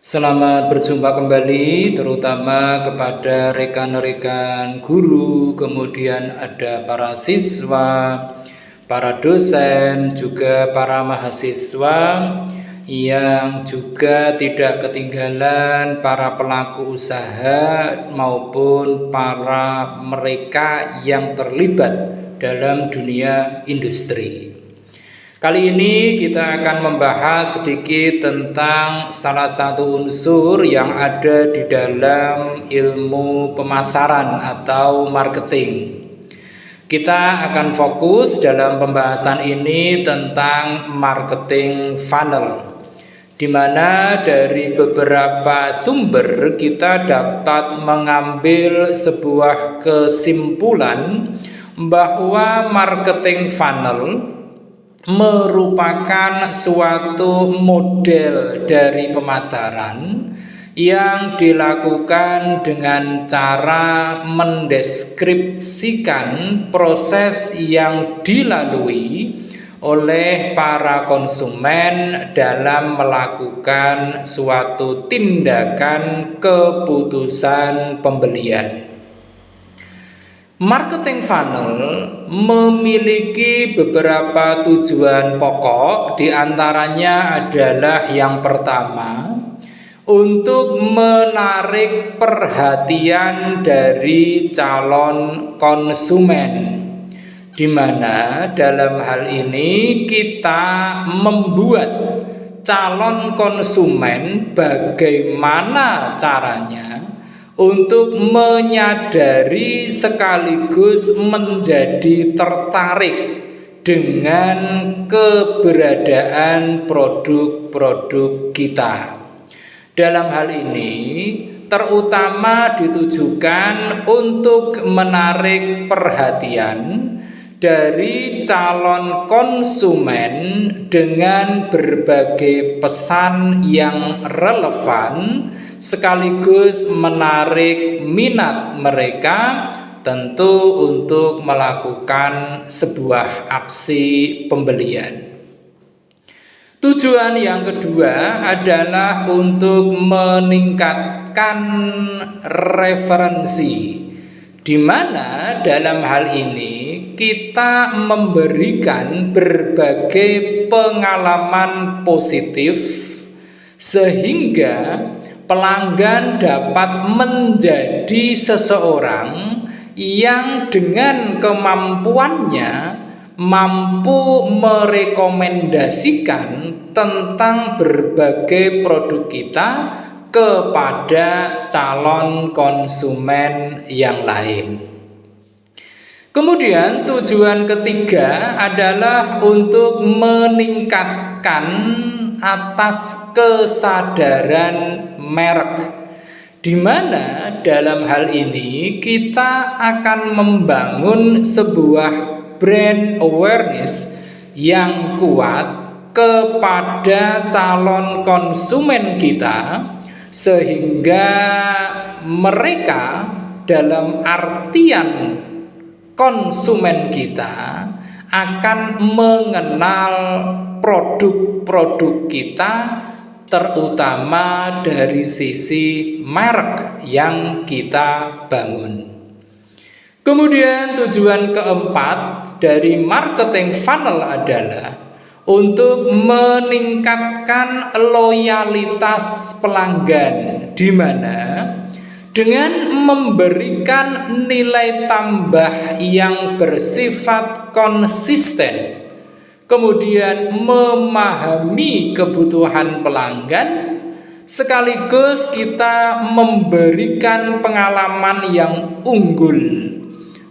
Selamat berjumpa kembali, terutama kepada rekan-rekan guru, kemudian ada para siswa, para dosen, juga para mahasiswa yang juga tidak ketinggalan para pelaku usaha maupun para mereka yang terlibat dalam dunia industri. Kali ini kita akan membahas sedikit tentang salah satu unsur yang ada di dalam ilmu pemasaran atau marketing. Kita akan fokus dalam pembahasan ini tentang marketing funnel, di mana dari beberapa sumber kita dapat mengambil sebuah kesimpulan bahwa marketing funnel merupakan suatu model dari pemasaran yang dilakukan dengan cara mendeskripsikan proses yang dilalui oleh para konsumen dalam melakukan suatu tindakan keputusan pembelian. Marketing funnel memiliki beberapa tujuan pokok, diantaranya adalah yang pertama, untuk menarik perhatian dari calon konsumen, di mana dalam hal ini kita membuat calon konsumen bagaimana caranya untuk menyadari sekaligus menjadi tertarik dengan keberadaan produk-produk kita. Dalam hal ini terutama ditujukan untuk menarik perhatian dari calon konsumen dengan berbagai pesan yang relevan sekaligus menarik minat mereka, tentu untuk melakukan sebuah aksi pembelian. Tujuan yang kedua adalah untuk meningkatkan referensi, di mana dalam hal ini kita memberikan berbagai pengalaman positif sehingga pelanggan dapat menjadi seseorang yang dengan kemampuannya mampu merekomendasikan tentang berbagai produk kita kepada calon konsumen yang lain. Kemudian tujuan ketiga adalah untuk meningkatkan atas kesadaran merek, di mana dalam hal ini kita akan membangun sebuah brand awareness yang kuat kepada calon konsumen kita, sehingga mereka dalam artian konsumen kita akan mengenal produk-produk kita, terutama dari sisi merek yang kita bangun. Kemudian tujuan keempat dari marketing funnel adalah untuk meningkatkan loyalitas pelanggan, di mana dengan memberikan nilai tambah yang bersifat konsisten, kemudian memahami kebutuhan pelanggan, sekaligus kita memberikan pengalaman yang unggul,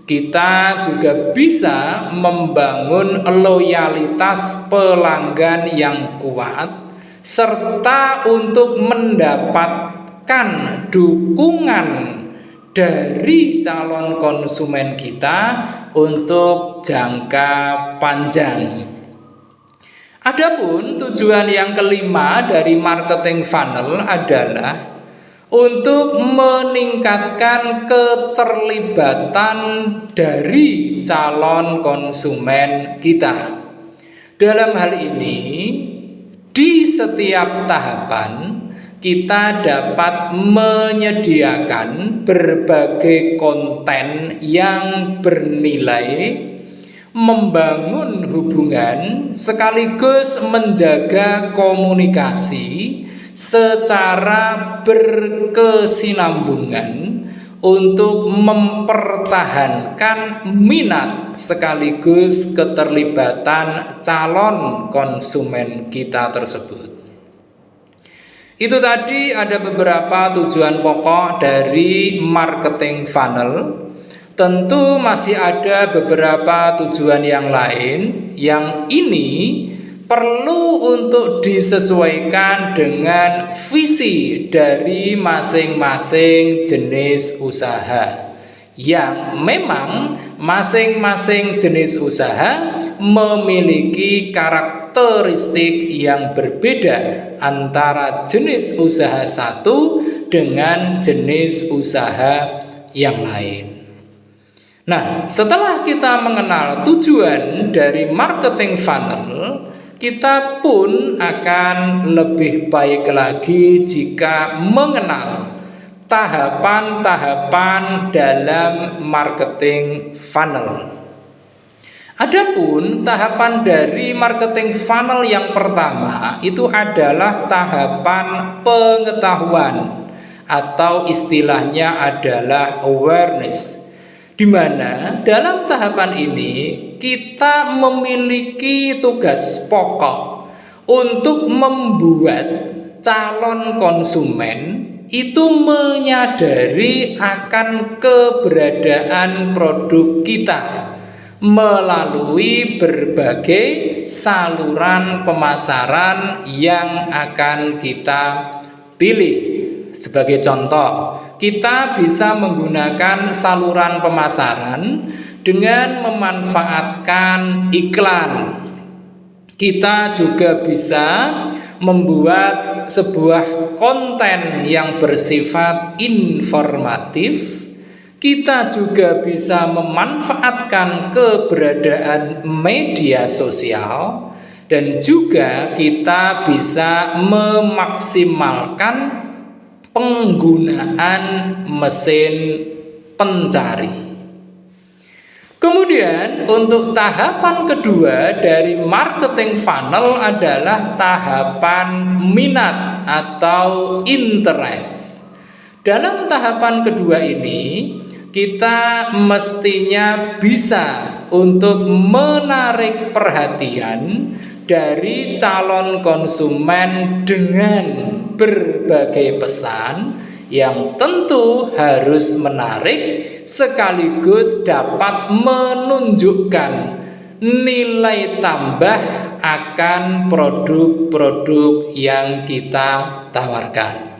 kita juga bisa membangun loyalitas pelanggan yang kuat, serta untuk mendapatkan dukungan dari calon konsumen kita untuk jangka panjang. Adapun tujuan yang kelima dari marketing funnel adalah untuk meningkatkan keterlibatan dari calon konsumen kita. Dalam hal ini, di setiap tahapan kita dapat menyediakan berbagai konten yang bernilai, membangun hubungan sekaligus menjaga komunikasi secara berkesinambungan untuk mempertahankan minat sekaligus keterlibatan calon konsumen kita tersebut. Itu tadi ada beberapa tujuan pokok dari marketing funnel. Tentu masih ada beberapa tujuan yang lain yang ini perlu untuk disesuaikan dengan visi dari masing-masing jenis usaha, yang memang masing-masing jenis usaha memiliki karakteristik yang berbeda antara jenis usaha satu dengan jenis usaha yang lain. Nah, setelah kita mengenal tujuan dari marketing funnel, kita pun akan lebih baik lagi jika mengenal tahapan-tahapan dalam marketing funnel. Adapun tahapan dari marketing funnel yang pertama itu adalah tahapan pengetahuan atau istilahnya adalah awareness, di mana dalam tahapan ini kita memiliki tugas pokok untuk membuat calon konsumen itu menyadari akan keberadaan produk kita melalui berbagai saluran pemasaran yang akan kita pilih. Sebagai contoh, kita bisa menggunakan saluran pemasaran dengan memanfaatkan iklan. Kita juga bisa membuat sebuah konten yang bersifat informatif. Kita juga bisa memanfaatkan keberadaan media sosial, dan juga kita bisa memaksimalkan penggunaan mesin pencari. Kemudian untuk tahapan kedua dari marketing funnel adalah tahapan minat atau interest. Dalam tahapan kedua ini kita mestinya bisa untuk menarik perhatian dari calon konsumen dengan berbagai pesan yang tentu harus menarik sekaligus dapat menunjukkan nilai tambah akan produk-produk yang kita tawarkan.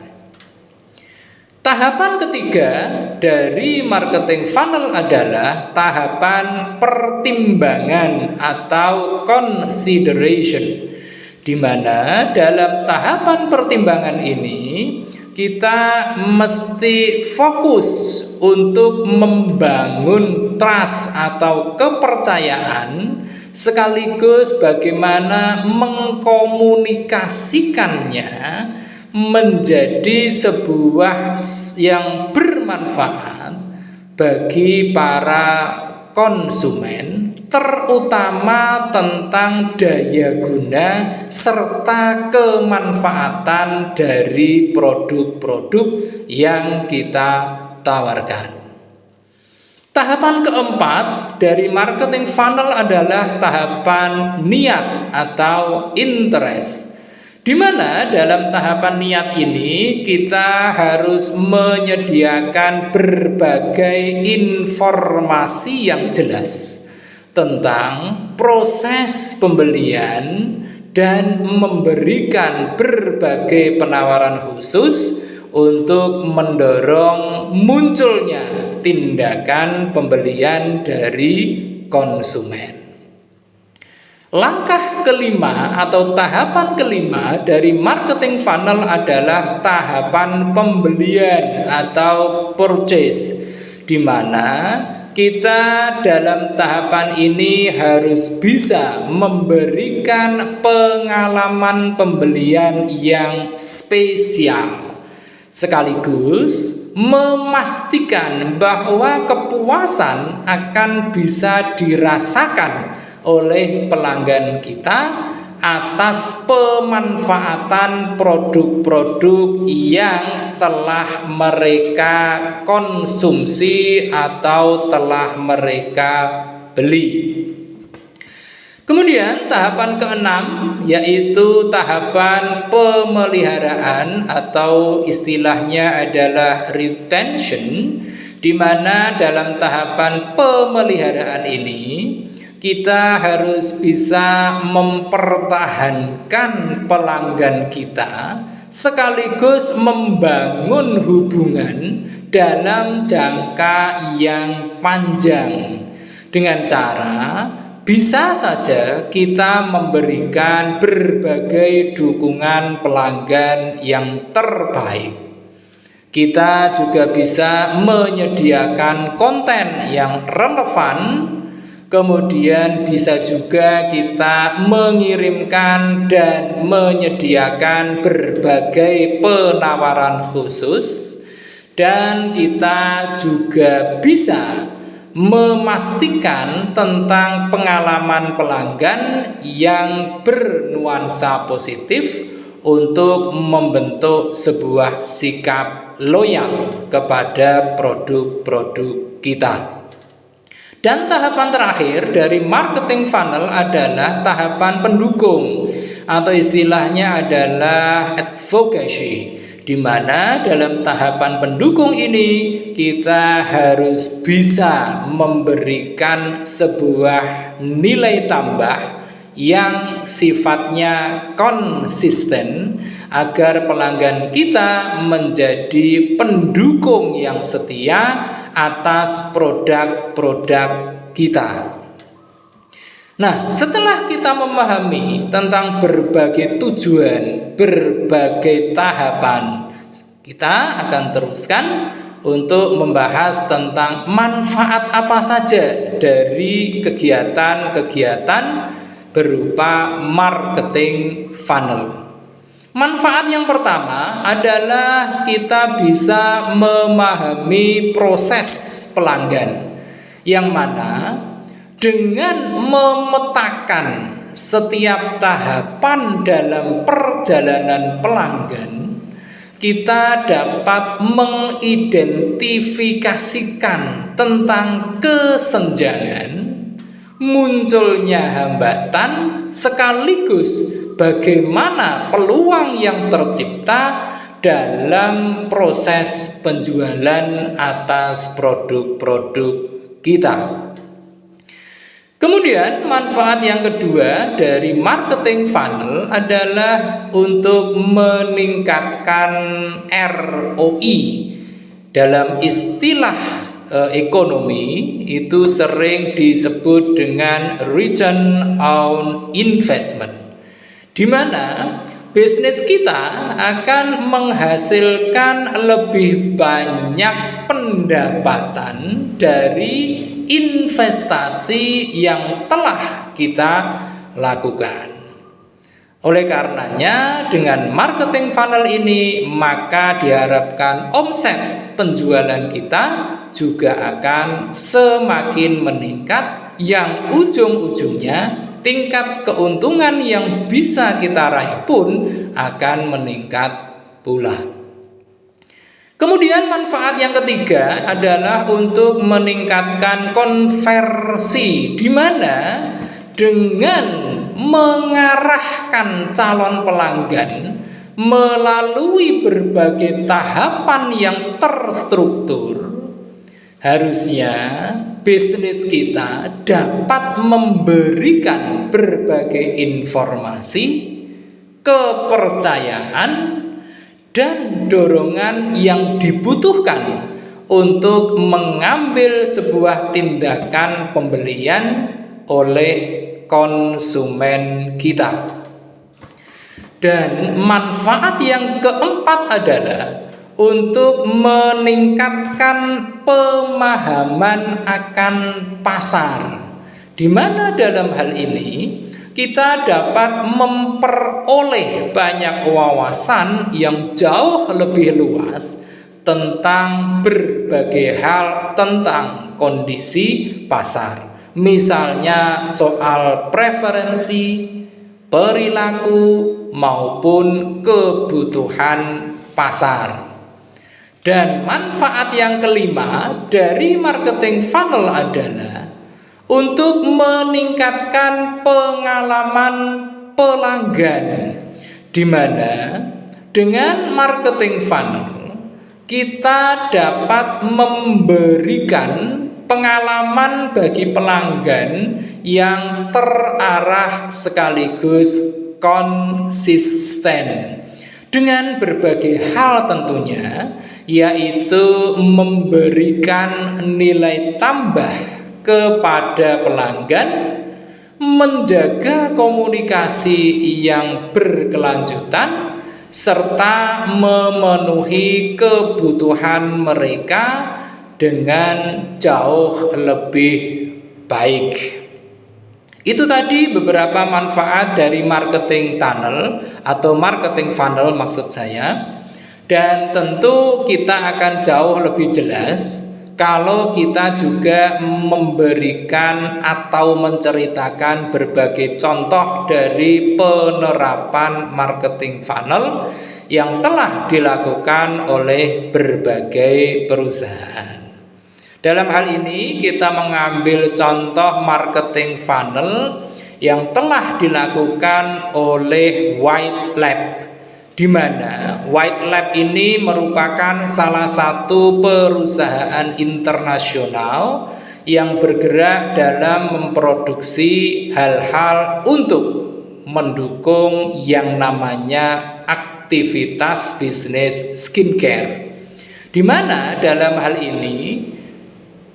Tahapan ketiga dari marketing funnel adalah tahapan pertimbangan atau consideration, di mana dalam tahapan pertimbangan ini kita mesti fokus untuk membangun trust atau kepercayaan sekaligus bagaimana mengkomunikasikannya menjadi sebuah yang bermanfaat bagi para konsumen, terutama tentang daya guna serta kemanfaatan dari produk-produk yang kita tawarkan. Tahapan keempat dari marketing funnel adalah tahapan niat atau interest, di mana dalam tahapan niat ini kita harus menyediakan berbagai informasi yang jelas tentang proses pembelian dan memberikan berbagai penawaran khusus untuk mendorong munculnya tindakan pembelian dari konsumen. Langkah kelima atau tahapan kelima dari marketing funnel adalah tahapan pembelian atau purchase, di mana kita dalam tahapan ini harus bisa memberikan pengalaman pembelian yang spesial, sekaligus memastikan bahwa kepuasan akan bisa dirasakan oleh pelanggan kita atas pemanfaatan produk-produk yang telah mereka konsumsi atau telah mereka beli. Kemudian tahapan keenam yaitu tahapan pemeliharaan atau istilahnya adalah retention, di mana dalam tahapan pemeliharaan ini kita harus bisa mempertahankan pelanggan kita sekaligus membangun hubungan dalam jangka yang panjang dengan cara bisa saja kita memberikan berbagai dukungan pelanggan yang terbaik. Kita juga bisa menyediakan konten yang relevan. Kemudian bisa juga kita mengirimkan dan menyediakan berbagai penawaran khusus. Dan kita juga bisa memastikan tentang pengalaman pelanggan yang bernuansa positif untuk membentuk sebuah sikap loyal kepada produk-produk kita. Dan tahapan terakhir dari marketing funnel adalah tahapan pendukung atau istilahnya adalah advocacy, di mana dalam tahapan pendukung ini kita harus bisa memberikan sebuah nilai tambah yang sifatnya konsisten agar pelanggan kita menjadi pendukung yang setia atas produk-produk kita. Nah, setelah kita memahami tentang berbagai tujuan, berbagai tahapan, kita akan teruskan untuk membahas tentang manfaat apa saja dari kegiatan-kegiatan berupa marketing funnel. Manfaat yang pertama adalah kita bisa memahami proses pelanggan, yang mana dengan memetakan setiap tahapan dalam perjalanan pelanggan, kita dapat mengidentifikasikan tentang kesenjangan, munculnya hambatan, sekaligus bagaimana peluang yang tercipta dalam proses penjualan atas produk-produk kita. Kemudian manfaat yang kedua dari marketing funnel adalah untuk meningkatkan ROI. Dalam istilah ekonomi itu sering disebut dengan return on investment, di mana bisnis kita akan menghasilkan lebih banyak pendapatan dari investasi yang telah kita lakukan. Oleh karenanya, dengan marketing funnel ini, maka diharapkan omset penjualan kita juga akan semakin meningkat, yang ujung-ujungnya tingkat keuntungan yang bisa kita raih pun akan meningkat pula. Kemudian manfaat yang ketiga adalah untuk meningkatkan konversi, di mana dengan mengarahkan calon pelanggan melalui berbagai tahapan yang terstruktur, harusnya bisnis kita dapat memberikan berbagai informasi, kepercayaan, dan dorongan yang dibutuhkan untuk mengambil sebuah tindakan pembelian oleh konsumen kita. Dan manfaat yang keempat adalah untuk meningkatkan pemahaman akan pasar, di mana dalam hal ini kita dapat memperoleh banyak wawasan yang jauh lebih luas tentang berbagai hal tentang kondisi pasar. Misalnya soal preferensi, perilaku, maupun kebutuhan pasar. Dan manfaat yang kelima dari marketing funnel adalah untuk meningkatkan pengalaman pelanggan, di mana dengan marketing funnel kita dapat memberikan pengalaman bagi pelanggan yang terarah sekaligus konsisten dengan berbagai hal tentunya, yaitu memberikan nilai tambah kepada pelanggan, menjaga komunikasi yang berkelanjutan, serta memenuhi kebutuhan mereka dengan jauh lebih baik. Itu tadi beberapa manfaat dari marketing tunnel atau marketing funnel maksud saya. Dan tentu kita akan jauh lebih jelas kalau kita juga memberikan atau menceritakan berbagai contoh dari penerapan marketing funnel yang telah dilakukan oleh berbagai perusahaan. Dalam hal ini kita mengambil contoh marketing funnel yang telah dilakukan oleh White Lab, di mana White Lab ini merupakan salah satu perusahaan internasional yang bergerak dalam memproduksi hal-hal untuk mendukung yang namanya aktivitas bisnis skincare, di mana dalam hal ini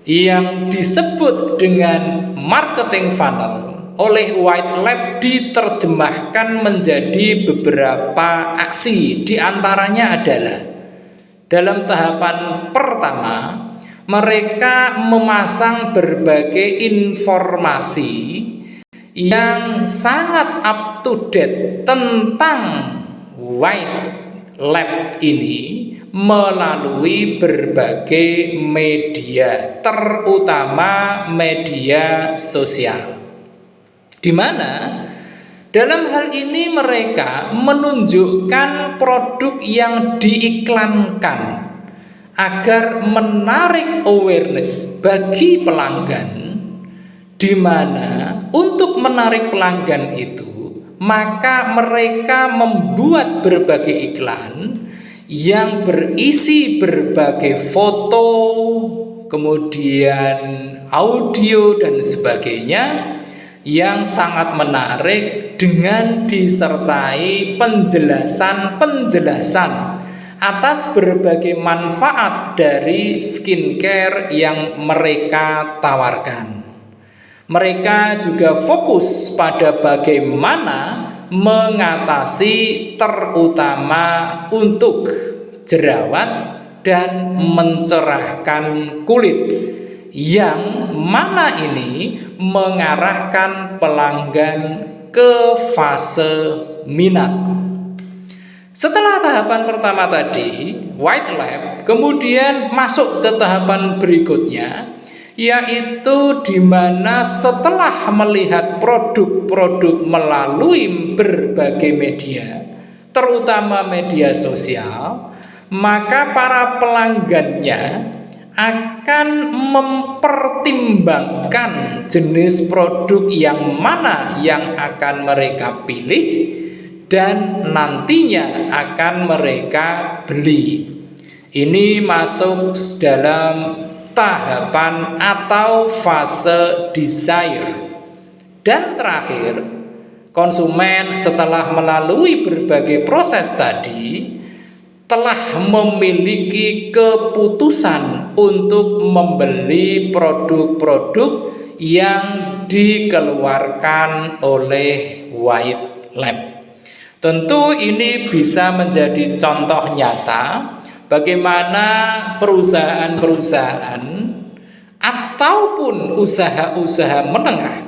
yang disebut dengan marketing funnel oleh White Lab diterjemahkan menjadi beberapa aksi. Di antaranya adalah dalam tahapan pertama, mereka memasang berbagai informasi yang sangat up to date tentang White Lab ini melalui berbagai media, terutama media sosial, di mana dalam hal ini mereka menunjukkan produk yang diiklankan agar menarik awareness bagi pelanggan, di mana untuk menarik pelanggan itu maka mereka membuat berbagai iklan yang berisi berbagai foto, kemudian audio dan sebagainya yang sangat menarik dengan disertai penjelasan atas berbagai manfaat dari skincare yang mereka tawarkan. Mereka juga fokus pada bagaimana mengatasi terutama untuk jerawat dan mencerahkan kulit, yang mana ini mengarahkan pelanggan ke fase minat. Setelah tahapan pertama tadi, White Lab kemudian masuk ke tahapan berikutnya, yaitu di mana setelah melihat produk-produk melalui berbagai media, terutama media sosial, maka para pelanggannya akan mempertimbangkan jenis produk yang mana yang akan mereka pilih dan nantinya akan mereka beli. Ini masuk dalam tahapan atau fase desire. Dan terakhir, konsumen setelah melalui berbagai proses tadi telah memiliki keputusan untuk membeli produk-produk yang dikeluarkan oleh White Lab. Tentu ini bisa menjadi contoh nyata bagaimana perusahaan-perusahaan ataupun usaha-usaha menengah,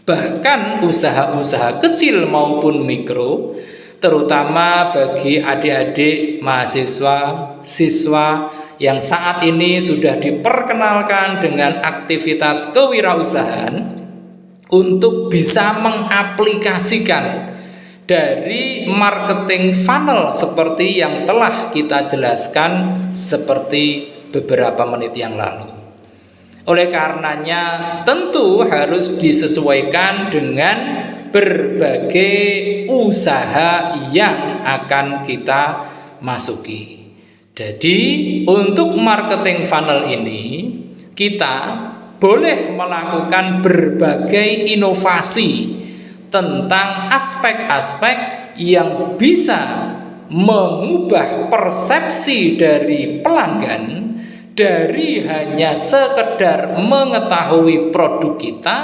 bahkan usaha-usaha kecil maupun mikro, terutama bagi adik-adik mahasiswa, siswa yang saat ini sudah diperkenalkan dengan aktivitas kewirausahaan, untuk bisa mengaplikasikan dari marketing funnel seperti yang telah kita jelaskan seperti beberapa menit yang lalu. Oleh karenanya tentu harus disesuaikan dengan berbagai usaha yang akan kita masuki. Jadi untuk marketing funnel ini kita boleh melakukan berbagai inovasi tentang aspek-aspek yang bisa mengubah persepsi dari pelanggan dari hanya sekedar mengetahui produk kita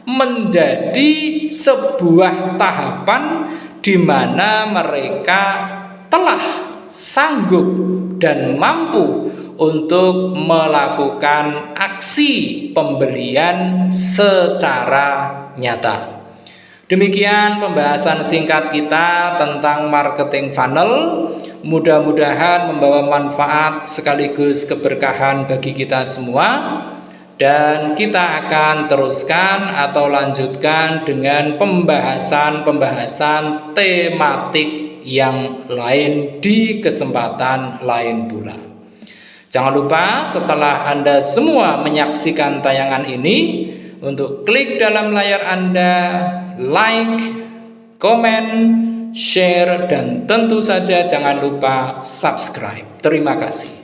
menjadi sebuah tahapan di mana mereka telah sanggup dan mampu untuk melakukan aksi pembelian secara nyata. Demikian pembahasan singkat kita tentang marketing funnel. Mudah-mudahan membawa manfaat sekaligus keberkahan bagi kita semua. Dan kita akan teruskan atau lanjutkan dengan pembahasan-pembahasan tematik yang lain di kesempatan lain pula. Jangan lupa setelah Anda semua menyaksikan tayangan ini, untuk klik dalam layar Anda, like, komen, share, dan tentu saja jangan lupa subscribe. Terima kasih.